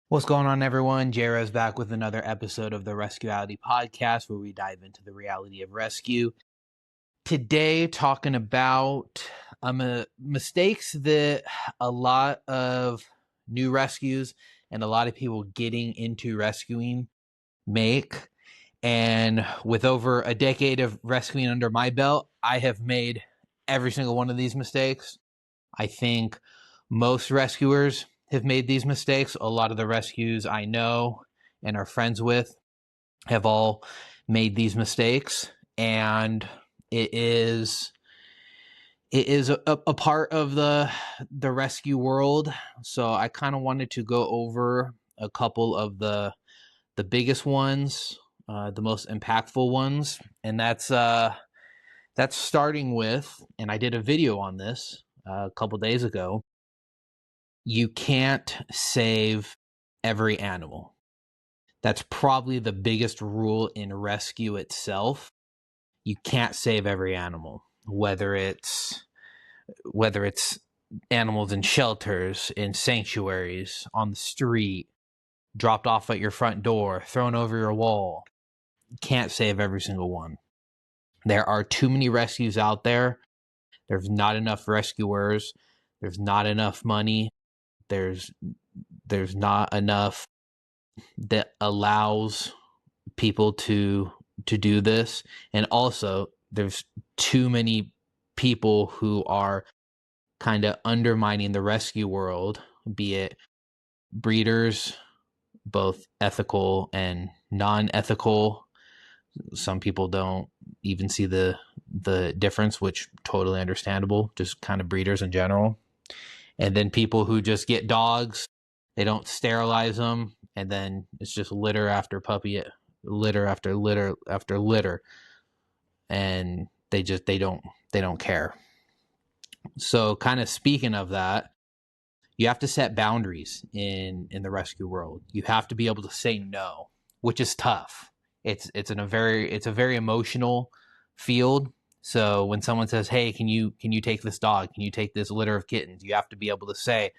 What's going on, everyone? JRez back with another episode of the Rescueality Podcast, where we dive into the reality of rescue. Today, talking about mistakes that a lot of new rescues and a lot of people getting into rescuing make. And with over a decade of rescuing under my belt, I have made every single one of these mistakes. I think most rescuers have made these mistakes. A lot of the rescues I know and are friends with have all made these mistakes, and it is a part of the rescue world. So I kind of wanted to go over a couple of the biggest ones, the most impactful ones, and that's starting with, and I did a video on this a couple days ago. You can't save every animal. That's probably the biggest rule in rescue itself. You can't save every animal, whether it's animals in shelters, in sanctuaries, on the street, dropped off at your front door, thrown over your wall. You can't save every single one. There are too many rescues out there. There's not enough rescuers. There's not enough money. There's not enough that allows people to do this, and also there's too many people who are kind of undermining the rescue world, be it breeders, both ethical and non-ethical. Some people don't even see the difference, which totally understandable, just kind of breeders in general. And then people who just get dogs, they don't sterilize them, and then it's just litter after puppy, litter after litter after litter, and they don't care. So kind of speaking of that, you have to set boundaries in the rescue world. You have to be able to say no, which is tough. It's a very emotional field. So when someone says, "Hey, can you take this dog? Can you take this litter of kittens?" You have to be able to say,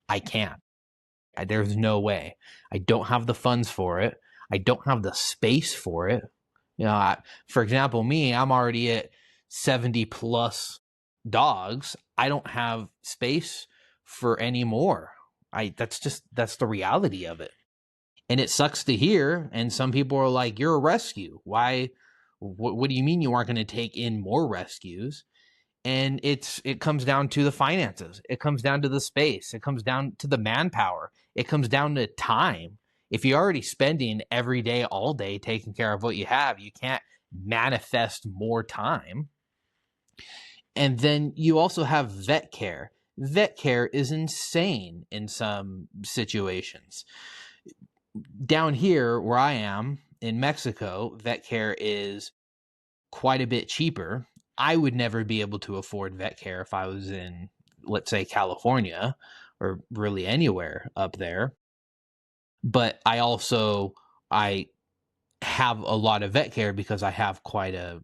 "I can't. There's no way. I don't have the funds for it. I don't have the space for it." For example, me, I'm already at 70 plus dogs. I don't have space for any more. That's the reality of it. And it sucks to hear. And some people are like, "You're a rescue. Why? What do you mean you aren't going to take in more rescues?" And it comes down to the finances. It comes down to the space. It comes down to the manpower. It comes down to time. If you're already spending every day, all day, taking care of what you have, you can't manifest more time. And then you also have vet care. Vet care is insane in some situations. Down here where I am in Mexico, vet care is quite a bit cheaper. I would never be able to afford vet care if I was in, let's say, California or really anywhere up there. But I have a lot of vet care because I have quite a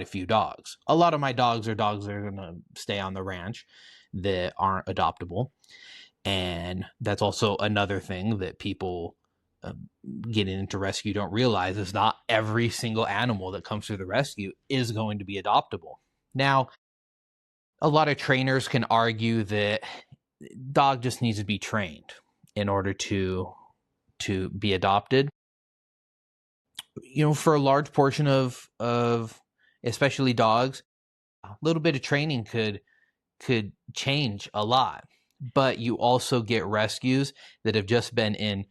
few dogs. A lot of my dogs are dogs that are going to stay on the ranch that aren't adoptable. And that's also another thing that people getting into rescue don't realize, is not every single animal that comes through the rescue is going to be adoptable. Now, a lot of trainers can argue that dog just needs to be trained in order to be adopted. For a large portion of especially dogs, a little bit of training could change a lot. But you also get rescues that have just been in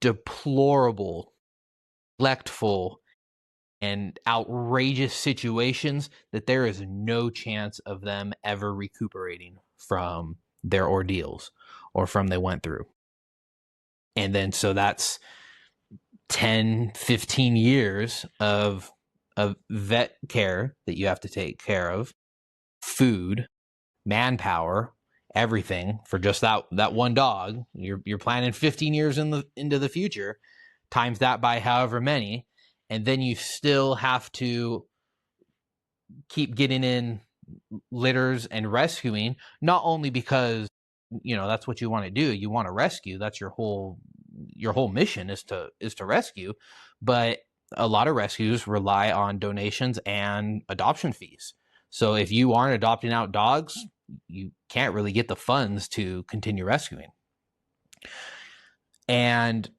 deplorable, neglectful, and outrageous situations that there is no chance of them ever recuperating from their ordeals or from they went through. And then so that's 10, 15 years of vet care that you have to take care of, food, manpower, everything for just that one dog. You're planning 15 years into the future, times that by however many, and then you still have to keep getting in litters and rescuing, not only because that's what you want to do, you want to rescue, that's your whole your whole mission is to rescue, but a lot of rescues rely on donations and adoption fees. So if you aren't adopting out dogs, you can't really get the funds to continue rescuing. And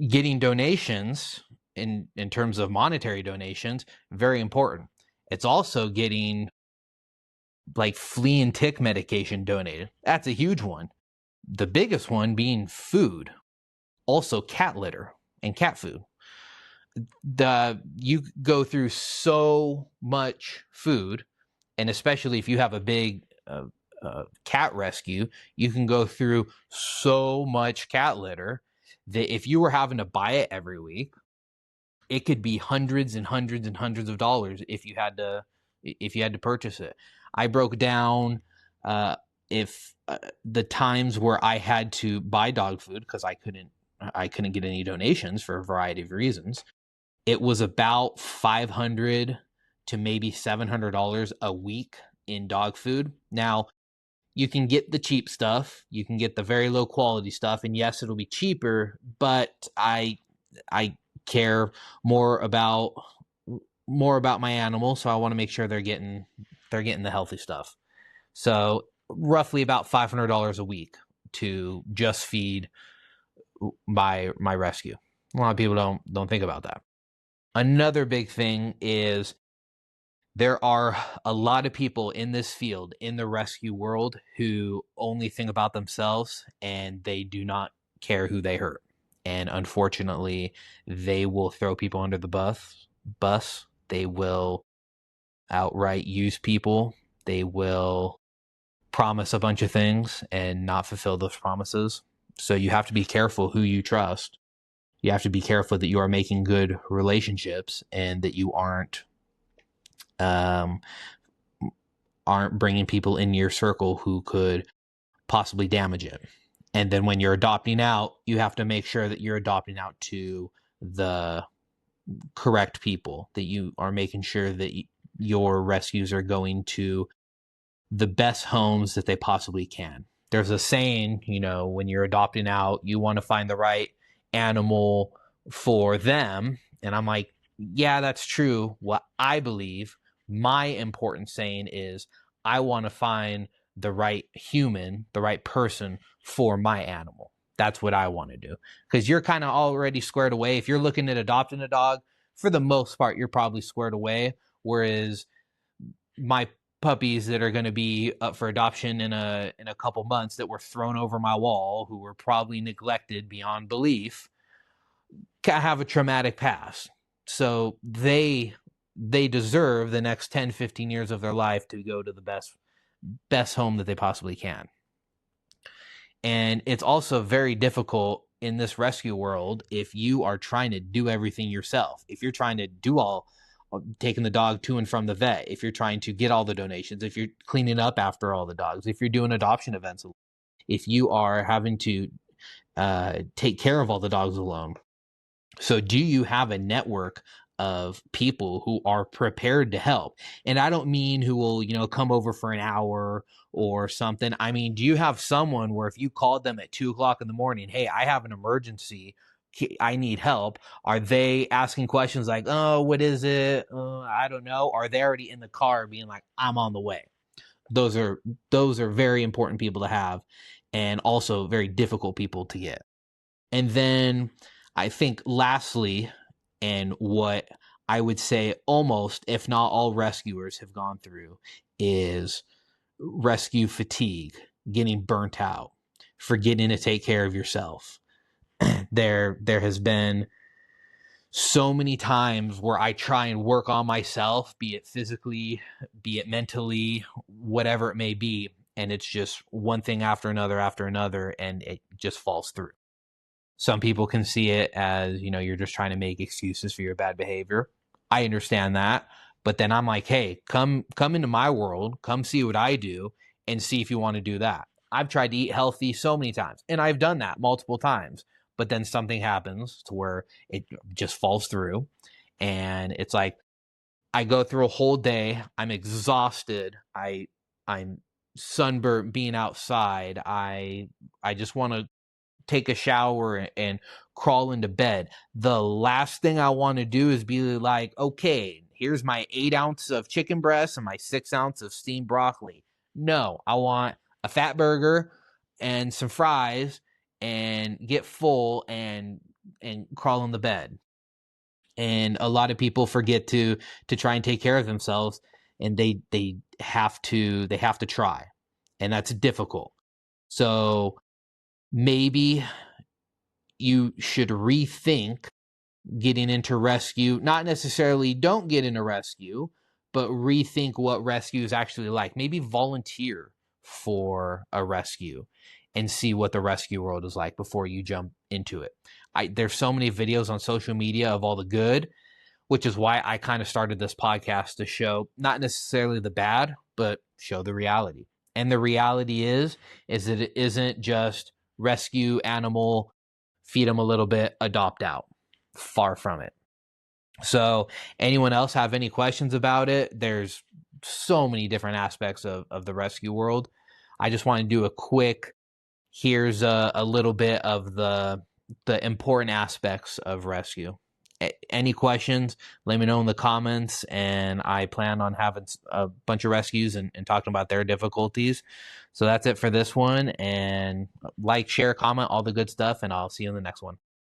getting donations in terms of monetary donations, very important. It's also getting like flea and tick medication donated. That's a huge one. The biggest one being food, also cat litter and cat food. You go through so much food, and especially if you have a big cat rescue, you can go through so much cat litter that if you were having to buy it every week, it could be hundreds and hundreds and hundreds of dollars if you had to purchase it. I broke down if the times where I had to buy dog food because I couldn't get any donations for a variety of reasons. It was about $500 to maybe $700 a week in dog food. Now, you can get the cheap stuff, you can get the very low quality stuff, and yes, it'll be cheaper, but I care more about my animals, so I want to make sure they're getting the healthy stuff. So roughly about $500 a week to just feed my rescue. A lot of people don't think about that. Another big thing is there are a lot of people in this field, in the rescue world, who only think about themselves and they do not care who they hurt. And unfortunately, they will throw people under the bus. They will outright use people. They will promise a bunch of things and not fulfill those promises. So you have to be careful who you trust. You have to be careful that you are making good relationships and that you aren't bringing people in your circle who could possibly damage it. And then when you're adopting out, you have to make sure that you're adopting out to the correct people, that you are making sure that your rescues are going to the best homes that they possibly can. There's a saying, when you're adopting out, you want to find the right animal for them. And I'm like, yeah, that's true. What I believe, my important saying is, I want to find the right human, the right person for my animal. That's what I want to do. Because you're kind of already squared away. If you're looking at adopting a dog, for the most part, you're probably squared away. Whereas my puppies that are going to be up for adoption in a couple months that were thrown over my wall, who were probably neglected beyond belief, have a traumatic past. So they deserve the next 10, 15 years of their life to go to the best home that they possibly can. And it's also very difficult in this rescue world if you are trying to do everything yourself. If you're trying to do taking the dog to and from the vet, if you're trying to get all the donations, if you're cleaning up after all the dogs, if you're doing adoption events, if you are having to take care of all the dogs alone. So do you have a network of people who are prepared to help? And I don't mean who will, come over for an hour or something. I mean, do you have someone where if you called them at 2:00 in the morning, hey, I have an emergency, I need help. Are they asking questions like, oh, what is it? I don't know. Are they already in the car being like, I'm on the way? Those are very important people to have, and also very difficult people to get. And then I think lastly, and what I would say almost, if not all rescuers have gone through, is rescue fatigue, getting burnt out, forgetting to take care of yourself. There has been so many times where I try and work on myself, be it physically, be it mentally, whatever it may be, and it's just one thing after another, and it just falls through. Some people can see it as, you're just trying to make excuses for your bad behavior. I understand that. But then I'm like, hey, come into my world, come see what I do and see if you want to do that. I've tried to eat healthy so many times, and I've done that multiple times. But then something happens to where it just falls through. And it's like, I go through a whole day. I'm exhausted. I'm sunburnt being outside. I just want to take a shower and crawl into bed. The last thing I want to do is be like, okay, here's my 8 ounces of chicken breast and my 6 ounces of steamed broccoli. No, I want a fat burger and some fries and get full and crawl in the bed. And a lot of people forget to try and take care of themselves, and they have to try, and that's difficult. So maybe you should rethink getting into rescue. Not necessarily don't get into rescue, but rethink what rescue is actually like. Maybe volunteer for a rescue and see what the rescue world is like before you jump into it. There's so many videos on social media of all the good, which is why I kind of started this podcast to show not necessarily the bad, but show the reality. And the reality is that it isn't just rescue animal, feed them a little bit, adopt out. Far from it. So anyone else have any questions about it? There's so many different aspects of the rescue world. I just want to do a quick, here's a little bit of the important aspects of rescue. Any questions, let me know in the comments, and I plan on having a bunch of rescues and talking about their difficulties. So that's it for this one, and like, share, comment, all the good stuff, and I'll see you in the next one.